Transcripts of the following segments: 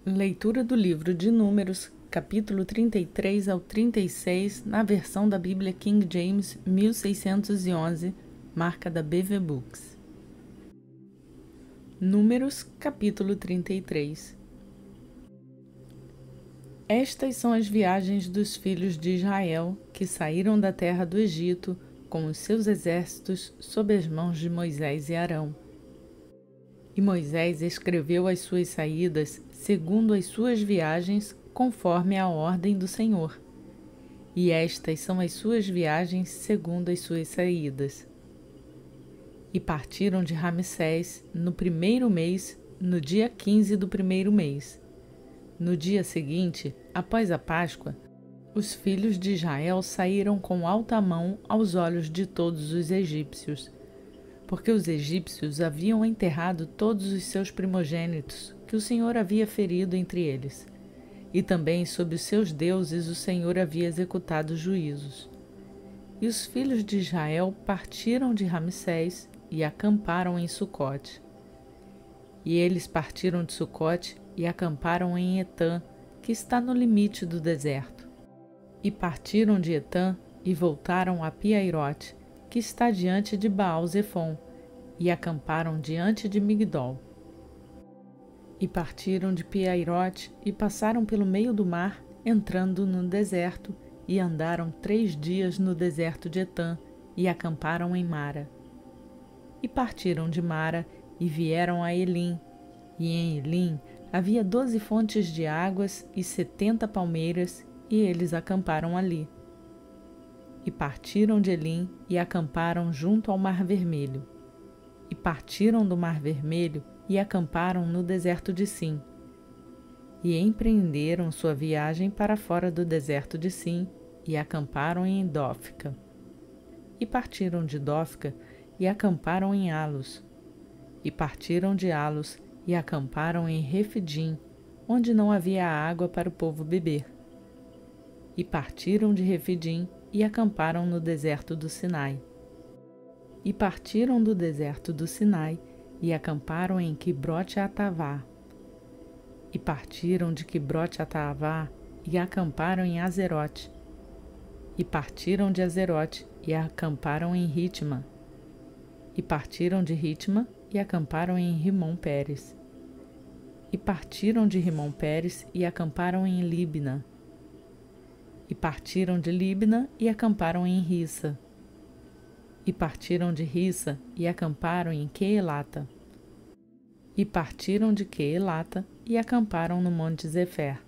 Leitura do livro de Números, capítulo 33 ao 36, na versão da Bíblia King James 1611, marca da BV Books. Números, capítulo 33. Estas são as viagens dos filhos de Israel que saíram da terra do Egito com os seus exércitos sob as mãos de Moisés e Arão. E Moisés escreveu as suas saídas segundo as suas viagens, conforme a ordem do Senhor. E estas são as suas viagens segundo as suas saídas. E partiram de Ramsés no primeiro mês, no dia 15 do primeiro mês. No dia seguinte, após a Páscoa, os filhos de Israel saíram com alta mão aos olhos de todos os egípcios, porque os egípcios haviam enterrado todos os seus primogênitos, que o Senhor havia ferido entre eles, e também sob os seus deuses o Senhor havia executado juízos. E os filhos de Israel partiram de Ramsés e acamparam em Sucote. E eles partiram de Sucote e acamparam em Etã, que está no limite do deserto. E partiram de Etã e voltaram a Piairote, que está diante de Baal-Zefon, e acamparam diante de Migdol. E partiram de Piairote e passaram pelo meio do mar, entrando no deserto, e andaram 3 dias no deserto de Etã, e acamparam em Mara. E partiram de Mara e vieram a Elim, e em Elim havia 12 fontes de águas e 70 palmeiras, e eles acamparam ali. E partiram de Elim e acamparam junto ao Mar Vermelho. E partiram do Mar Vermelho e acamparam no deserto de Sim. E empreenderam sua viagem para fora do deserto de Sim e acamparam em Dófica. E partiram de Dófica e acamparam em Alos. E partiram de Alos e acamparam em Refidim, onde não havia água para o povo beber. E partiram de Refidim e acamparam no deserto do Sinai. E partiram do deserto do Sinai e acamparam em Quibrote-Atavá. E partiram de Quibrote-Atavá e acamparam em Azerote. E partiram de Azerote e acamparam em Ritma. E partiram de Ritma e acamparam em Rimon-Pérez. E partiram de Rimon-Pérez e acamparam em Libna. E partiram de Libna e acamparam em Rissa. E partiram de Rissa e acamparam em Queelata. E partiram de Queelata e acamparam no Monte Zefer.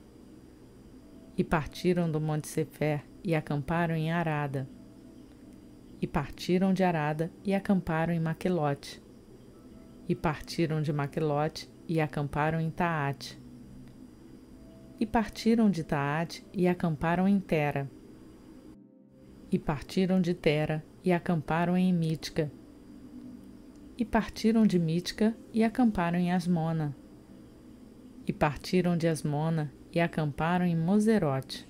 E partiram do Monte Zefer e acamparam em Arada. E partiram de Arada e acamparam em Maquelote. E partiram de Maquelote e acamparam em Taate. E partiram de Taate e acamparam em Tera. E partiram de Tera e acamparam em Mítica. E partiram de Mítica e acamparam em Asmona. E partiram de Asmona e acamparam em Moserote.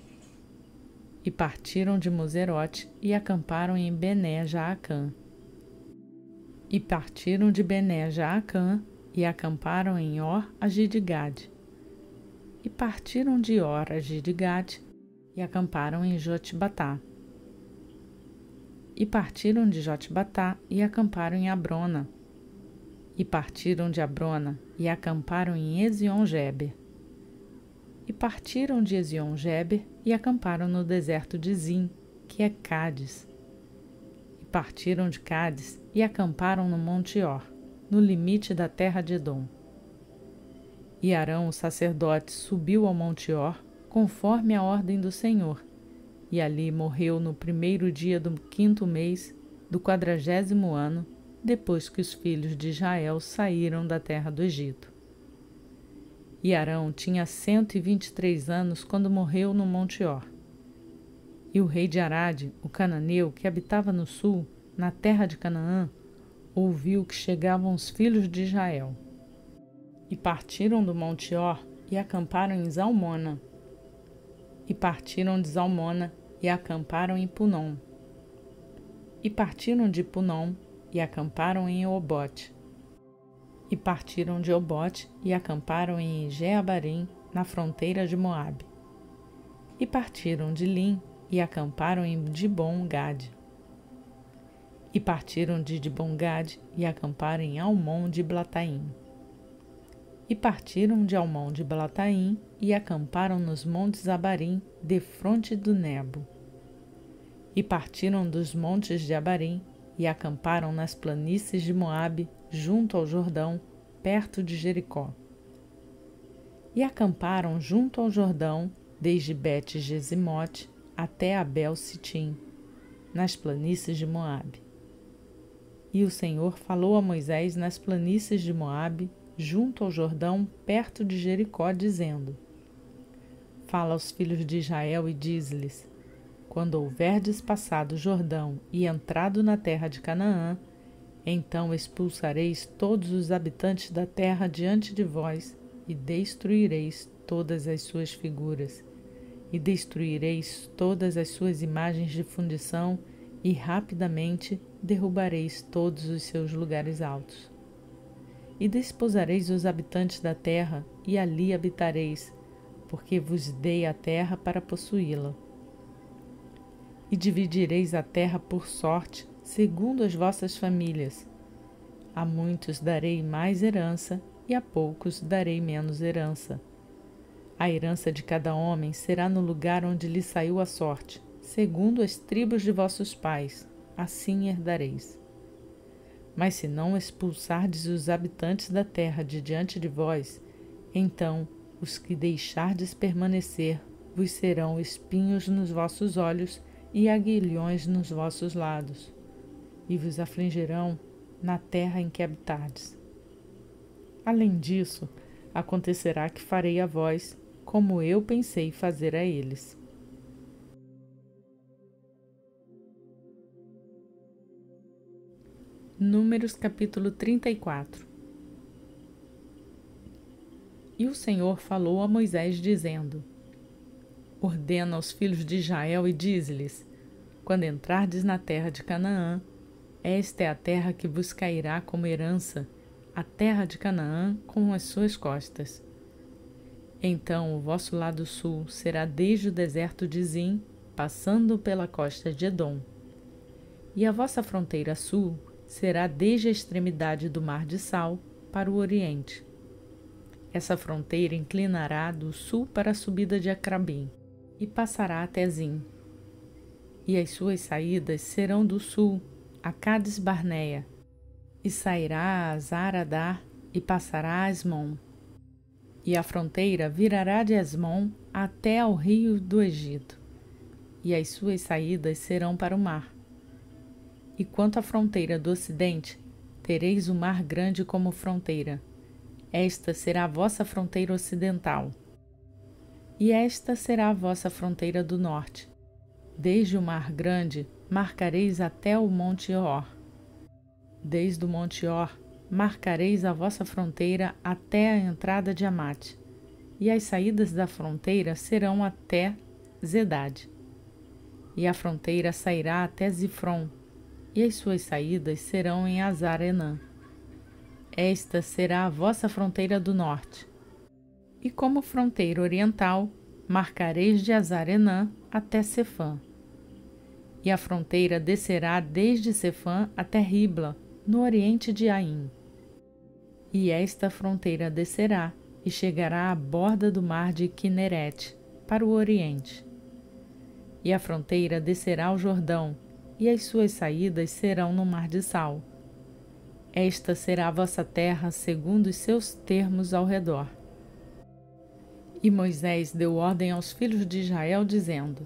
E partiram de Moserote e acamparam em Bené-Jaacã. E partiram de Bené-Jaacã e acamparam em Or-Agidgade. E partiram de Or-Agidgade e acamparam em Jotbatá. E partiram de Jotbatá e acamparam em Abrona. E partiram de Abrona e acamparam em Ezion-Geber. E partiram de Ezion-Geber e acamparam no deserto de Zim, que é Cádiz. E partiram de Cádiz e acamparam no Monte Or, no limite da terra de Edom. E Arão, o sacerdote, subiu ao Monte Or, conforme a ordem do Senhor, e ali morreu no primeiro dia do 5º mês do 40º ano, depois que os filhos de Israel saíram da terra do Egito. E Arão tinha 123 anos quando morreu no Monte Or. E o rei de Arade, o cananeu, que habitava no sul, na terra de Canaã, ouviu que chegavam os filhos de Israel. E partiram do Monte Or e acamparam em Zalmona. E partiram de Zalmona e acamparam em Punom. E partiram de Punom e acamparam em Obote. E partiram de Obote e acamparam em Jeabarim, na fronteira de Moabe. E partiram de Lim e acamparam em Dibon-Gade. E partiram de Dibon-Gade e acamparam em Almon de Blataim. E partiram de Almon de Blataim e acamparam nos montes Abarim, defronte do Nebo. E partiram dos montes de Abarim e acamparam nas planícies de Moabe, junto ao Jordão, perto de Jericó. E acamparam junto ao Jordão, desde Bet-Gesimote até Abel-Sitim, nas planícies de Moabe. E o Senhor falou a Moisés nas planícies de Moabe, junto ao Jordão, perto de Jericó, dizendo: Fala aos filhos de Israel e diz-lhes: Quando houverdes passado o Jordão e entrado na terra de Canaã, então expulsareis todos os habitantes da terra diante de vós e destruireis todas as suas figuras, e destruireis todas as suas imagens de fundição e rapidamente derrubareis todos os seus lugares altos. E desposareis os habitantes da terra e ali habitareis, porque vos dei a terra para possuí-la. E dividireis a terra por sorte, segundo as vossas famílias. A muitos darei mais herança, e a poucos darei menos herança. A herança de cada homem será no lugar onde lhe saiu a sorte, segundo as tribos de vossos pais, assim herdareis. Mas se não expulsardes os habitantes da terra de diante de vós, então os que deixardes permanecer vos serão espinhos nos vossos olhos e aguilhões nos vossos lados, e vos afligirão na terra em que habitardes. Além disso, acontecerá que farei a vós como eu pensei fazer a eles. Números capítulo 34. E o Senhor falou a Moisés, dizendo: Ordena aos filhos de Israel e diz-lhes: Quando entrardes na terra de Canaã, esta é a terra que vos cairá como herança, a terra de Canaã com as suas costas. Então o vosso lado sul será desde o deserto de Zim, passando pela costa de Edom. E a vossa fronteira sul será desde a extremidade do Mar de Sal para o oriente. Essa fronteira inclinará do sul para a subida de Acrabim e passará até Zim. E as suas saídas serão do sul a Cades Barneia, e sairá a Zaradá e passará a Asmon. E a fronteira virará de Asmon até ao rio do Egito, e as suas saídas serão para o mar. E quanto à fronteira do ocidente, tereis o mar grande como fronteira. Esta será a vossa fronteira ocidental. E esta será a vossa fronteira do norte. Desde o mar grande marcareis até o monte Or. Desde o monte Or marcareis a vossa fronteira até a entrada de Amate, e as saídas da fronteira serão até Zedade. E a fronteira sairá até Zifron, e as suas saídas serão em Azar-Enã. Esta será a vossa fronteira do norte. E como fronteira oriental, marcareis de Azar-Enã até Sefã. E a fronteira descerá desde Sefã até Ribla, no oriente de Aim. E esta fronteira descerá e chegará à borda do mar de Quinerete, para o oriente. E a fronteira descerá ao Jordão, e as suas saídas serão no Mar de Sal. Esta será a vossa terra segundo os seus termos ao redor. E Moisés deu ordem aos filhos de Israel, dizendo: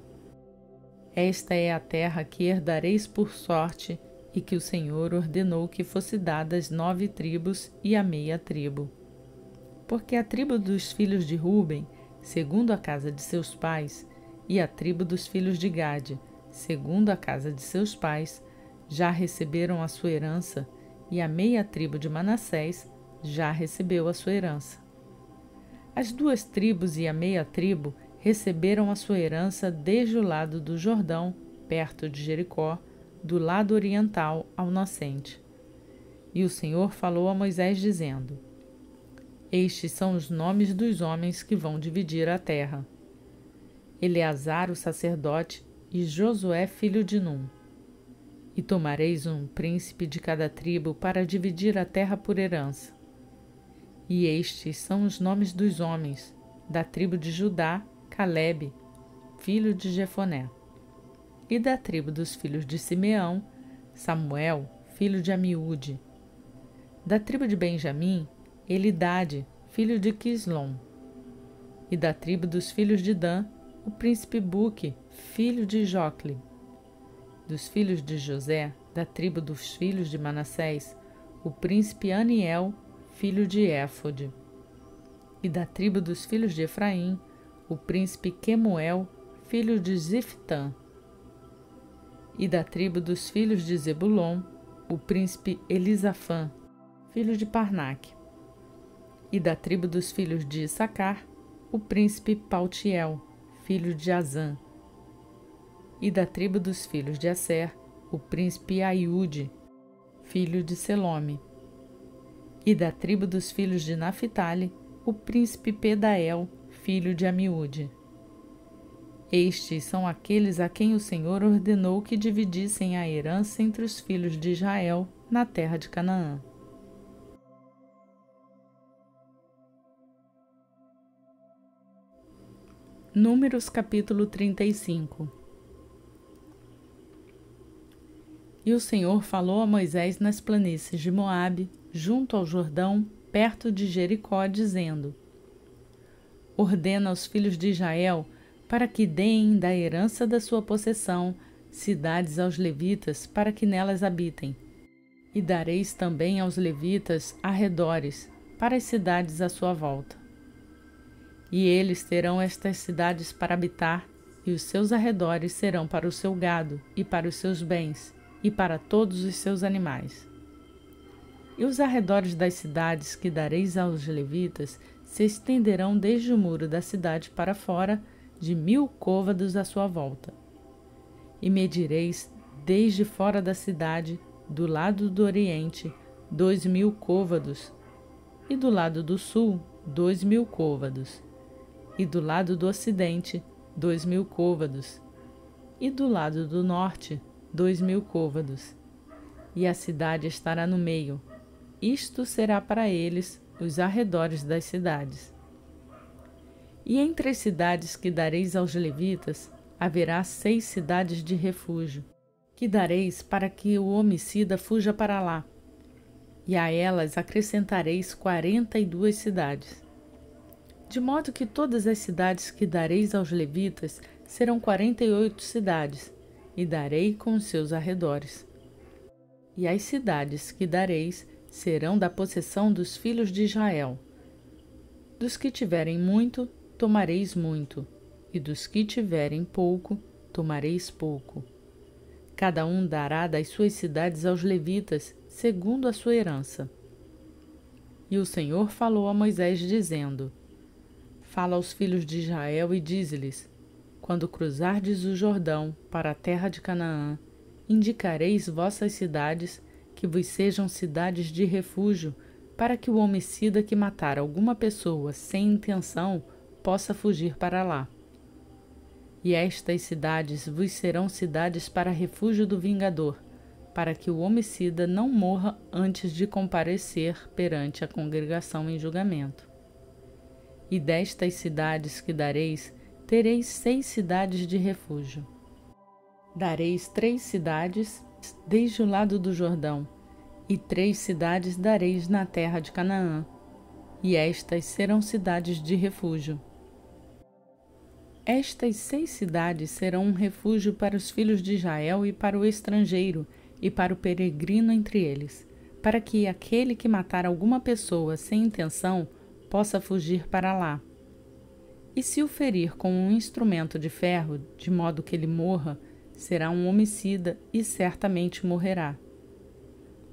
Esta é a terra que herdareis por sorte, e que o Senhor ordenou que fosse dada às 9 tribos e à meia tribo. Porque a tribo dos filhos de Ruben, segundo a casa de seus pais, e a tribo dos filhos de Gade, segundo a casa de seus pais, já receberam a sua herança, e a meia tribo de Manassés já recebeu a sua herança. As 2 tribos e a meia tribo receberam a sua herança desde o lado do Jordão, perto de Jericó, do lado oriental ao nascente. E o Senhor falou a Moisés, dizendo: Estes são os nomes dos homens que vão dividir a terra: Eleazar, o sacerdote, e Josué, filho de Num. E tomareis um príncipe de cada tribo para dividir a terra por herança. E estes são os nomes dos homens: da tribo de Judá, Calebe, filho de Jefoné. E da tribo dos filhos de Simeão, Samuel, filho de Amiúde. Da tribo de Benjamim, Elidade, filho de Quislom. E da tribo dos filhos de Dan, o príncipe Buque, filho de Jocle. Dos filhos de José, da tribo dos filhos de Manassés, o príncipe Aniel, filho de Éfode. E da tribo dos filhos de Efraim, o príncipe Quemuel, filho de Ziftã. E da tribo dos filhos de Zebulon, o príncipe Elisafã, filho de Parnaque. E da tribo dos filhos de Issacar, o príncipe Paltiel, filho de Azã. E da tribo dos filhos de Asser, o príncipe Aiude, filho de Selome. E da tribo dos filhos de Naphtali, o príncipe Pedael, filho de Amiúde. Estes são aqueles a quem o Senhor ordenou que dividissem a herança entre os filhos de Israel na terra de Canaã. Números capítulo 35. E o Senhor falou a Moisés nas planícies de Moabe, junto ao Jordão, perto de Jericó, dizendo: Ordena aos filhos de Israel para que deem da herança da sua possessão cidades aos levitas para que nelas habitem. E dareis também aos levitas arredores, para as cidades à sua volta. E eles terão estas cidades para habitar, e os seus arredores serão para o seu gado, e para os seus bens, e para todos os seus animais. E os arredores das cidades que dareis aos levitas se estenderão desde o muro da cidade para fora, de 1000 côvados à sua volta. E medireis desde fora da cidade, do lado do oriente, 2000 côvados, e do lado do sul, 2000 côvados, e do lado do ocidente, 2000 côvados, e do lado do norte, 2000 côvados. E a cidade estará no meio. Isto será para eles os arredores das cidades. E entre as cidades que dareis aos levitas, haverá 6 cidades de refúgio, que dareis para que o homicida fuja para lá. E a elas acrescentareis 42 cidades. De modo que todas as cidades que dareis aos levitas serão 48 cidades, e darei com os seus arredores. E as cidades que dareis serão da possessão dos filhos de Israel. Dos que tiverem muito, tomareis muito, e dos que tiverem pouco, tomareis pouco. Cada um dará das suas cidades aos levitas, segundo a sua herança. E o Senhor falou a Moisés, dizendo: Fala aos filhos de Israel e dize-lhes: Quando cruzardes o Jordão para a terra de Canaã, indicareis vossas cidades, que vos sejam cidades de refúgio, para que o homicida que matar alguma pessoa sem intenção possa fugir para lá. E estas cidades vos serão cidades para refúgio do vingador, para que o homicida não morra antes de comparecer perante a congregação em julgamento. E destas cidades que dareis, tereis 6 cidades de refúgio. Dareis 3 cidades desde o lado do Jordão, e 3 cidades dareis na terra de Canaã, e estas serão cidades de refúgio. Estas 6 cidades serão um refúgio para os filhos de Israel e para o estrangeiro, e para o peregrino entre eles, para que aquele que matar alguma pessoa sem intenção possa fugir para lá. E se o ferir com um instrumento de ferro, de modo que ele morra, será um homicida e certamente morrerá.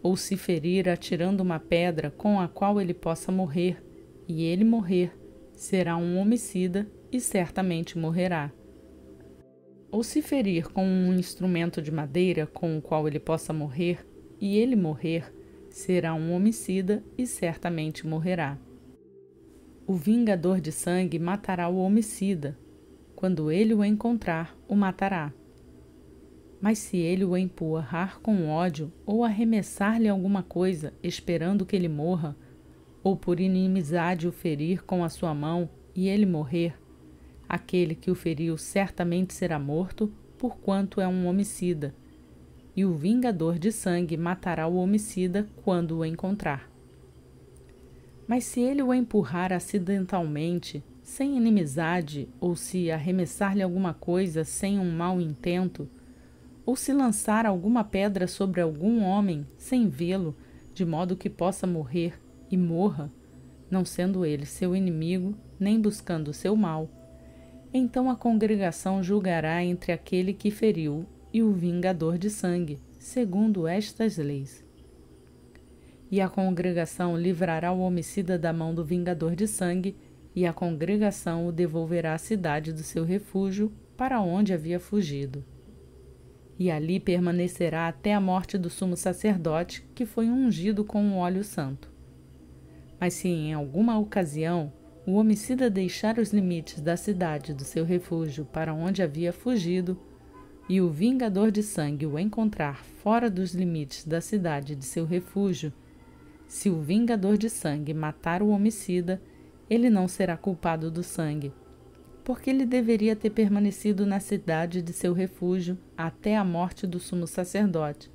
Ou se ferir atirando uma pedra com a qual ele possa morrer, e ele morrer, será um homicida e certamente morrerá. Ou se ferir com um instrumento de madeira com o qual ele possa morrer, e ele morrer, será um homicida e certamente morrerá. O vingador de sangue matará o homicida. Quando ele o encontrar, o matará. Mas se ele o empurrar com ódio ou arremessar-lhe alguma coisa, esperando que ele morra, ou por inimizade o ferir com a sua mão e ele morrer, aquele que o feriu certamente será morto, porquanto é um homicida, e o vingador de sangue matará o homicida quando o encontrar. Mas se ele o empurrar acidentalmente, sem inimizade, ou se arremessar-lhe alguma coisa sem um mau intento, ou se lançar alguma pedra sobre algum homem sem vê-lo, de modo que possa morrer e morra, não sendo ele seu inimigo, nem buscando o seu mal, então a congregação julgará entre aquele que feriu e o vingador de sangue, segundo estas leis. E a congregação livrará o homicida da mão do vingador de sangue, e a congregação o devolverá à cidade do seu refúgio, para onde havia fugido. E ali permanecerá até a morte do sumo sacerdote, que foi ungido com o óleo santo. Mas se em alguma ocasião o homicida deixar os limites da cidade do seu refúgio para onde havia fugido, e o vingador de sangue o encontrar fora dos limites da cidade de seu refúgio, se o vingador de sangue matar o homicida, ele não será culpado do sangue, porque ele deveria ter permanecido na cidade de seu refúgio até a morte do sumo sacerdote.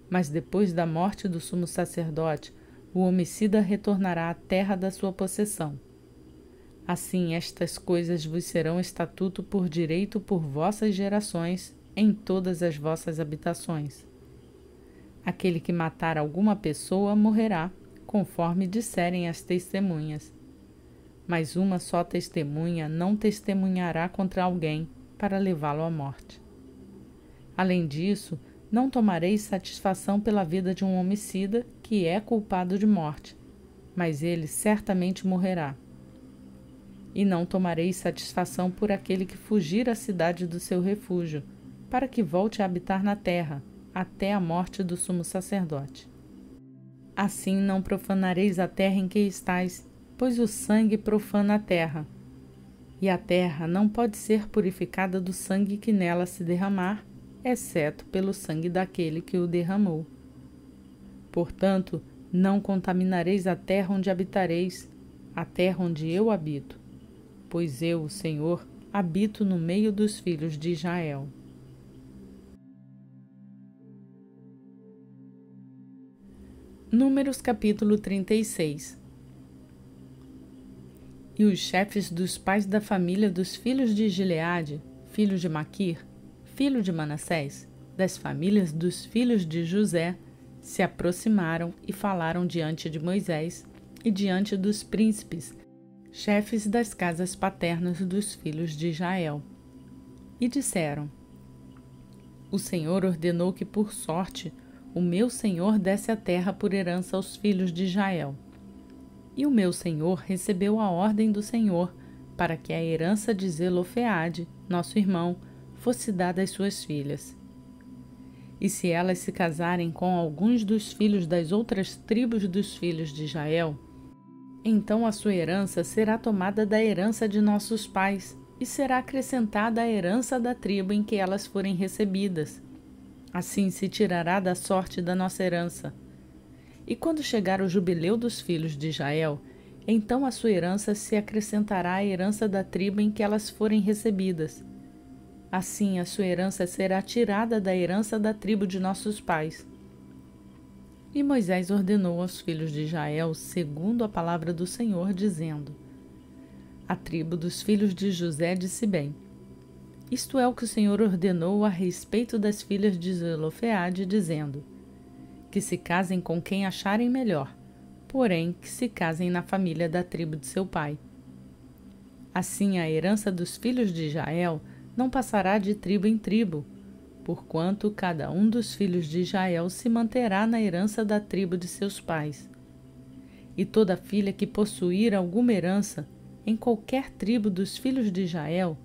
Mas depois da morte do sumo sacerdote, o homicida retornará à terra da sua possessão. Assim estas coisas vos serão estatuto por direito por vossas gerações, em todas as vossas habitações. Aquele que matar alguma pessoa morrerá, conforme disserem as testemunhas. Mas uma só testemunha não testemunhará contra alguém para levá-lo à morte. Além disso, não tomareis satisfação pela vida de um homicida que é culpado de morte, mas ele certamente morrerá. E não tomareis satisfação por aquele que fugir à cidade do seu refúgio, para que volte a habitar na terra, até a morte do sumo sacerdote. Assim não profanareis a terra em que estais, pois o sangue profana a terra. E a terra não pode ser purificada do sangue que nela se derramar, exceto pelo sangue daquele que o derramou. Portanto, não contaminareis a terra onde habitareis, a terra onde eu habito, pois eu, o Senhor, habito no meio dos filhos de Israel. Números capítulo 36. E os chefes dos pais da família dos filhos de Gileade, filho de Maquir, filho de Manassés, das famílias dos filhos de José, se aproximaram e falaram diante de Moisés e diante dos príncipes, chefes das casas paternas dos filhos de Israel. E disseram: O Senhor ordenou que, por sorte, o meu Senhor desse a terra por herança aos filhos de Israel. E o meu Senhor recebeu a ordem do Senhor para que a herança de Zelofeade, nosso irmão, fosse dada às suas filhas. E se elas se casarem com alguns dos filhos das outras tribos dos filhos de Israel, então a sua herança será tomada da herança de nossos pais e será acrescentada à herança da tribo em que elas forem recebidas. Assim se tirará da sorte da nossa herança. E quando chegar o jubileu dos filhos de Israel, então a sua herança se acrescentará à herança da tribo em que elas forem recebidas. Assim a sua herança será tirada da herança da tribo de nossos pais. E Moisés ordenou aos filhos de Israel, segundo a palavra do Senhor, dizendo: A tribo dos filhos de José disse bem: Isto é o que o Senhor ordenou a respeito das filhas de Zelofeade, dizendo: Que se casem com quem acharem melhor, porém que se casem na família da tribo de seu pai. Assim a herança dos filhos de Israel não passará de tribo em tribo, porquanto cada um dos filhos de Israel se manterá na herança da tribo de seus pais. E toda filha que possuir alguma herança em qualquer tribo dos filhos de Israel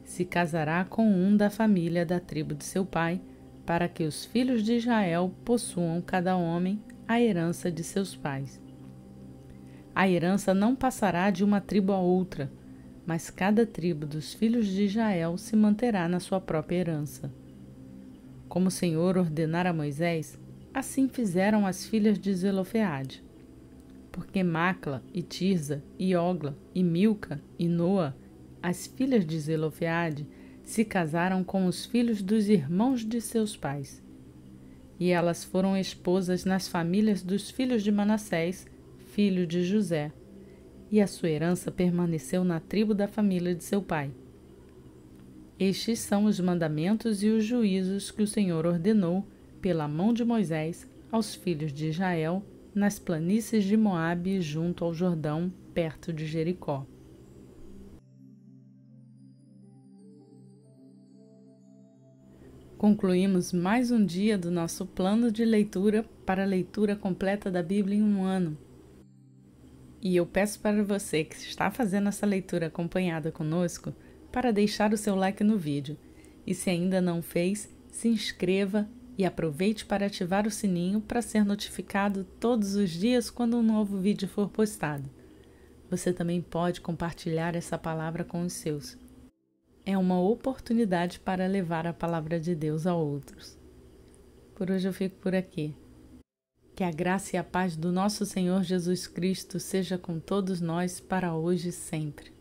se casará com um da família da tribo de seu pai, para que os filhos de Israel possuam cada homem a herança de seus pais. A herança não passará de uma tribo a outra, mas cada tribo dos filhos de Israel se manterá na sua própria herança. Como o Senhor ordenara a Moisés, assim fizeram as filhas de Zelofeade. Porque Macla, e Tirza, e Ogla, e Milca, e Noa, as filhas de Zelofeade, se casaram com os filhos dos irmãos de seus pais. E elas foram esposas nas famílias dos filhos de Manassés, filho de José, e a sua herança permaneceu na tribo da família de seu pai. Estes são os mandamentos e os juízos que o Senhor ordenou, pela mão de Moisés, aos filhos de Israel, nas planícies de Moabe, junto ao Jordão, perto de Jericó. Concluímos mais um dia do nosso plano de leitura para a leitura completa da Bíblia em um ano. E eu peço para você que está fazendo essa leitura acompanhada conosco, para deixar o seu like no vídeo. E se ainda não fez, se inscreva e aproveite para ativar o sininho para ser notificado todos os dias quando um novo vídeo for postado. Você também pode compartilhar essa palavra com os seus. É uma oportunidade para levar a palavra de Deus a outros. Por hoje eu fico por aqui. Que a graça e a paz do nosso Senhor Jesus Cristo seja com todos nós para hoje e sempre.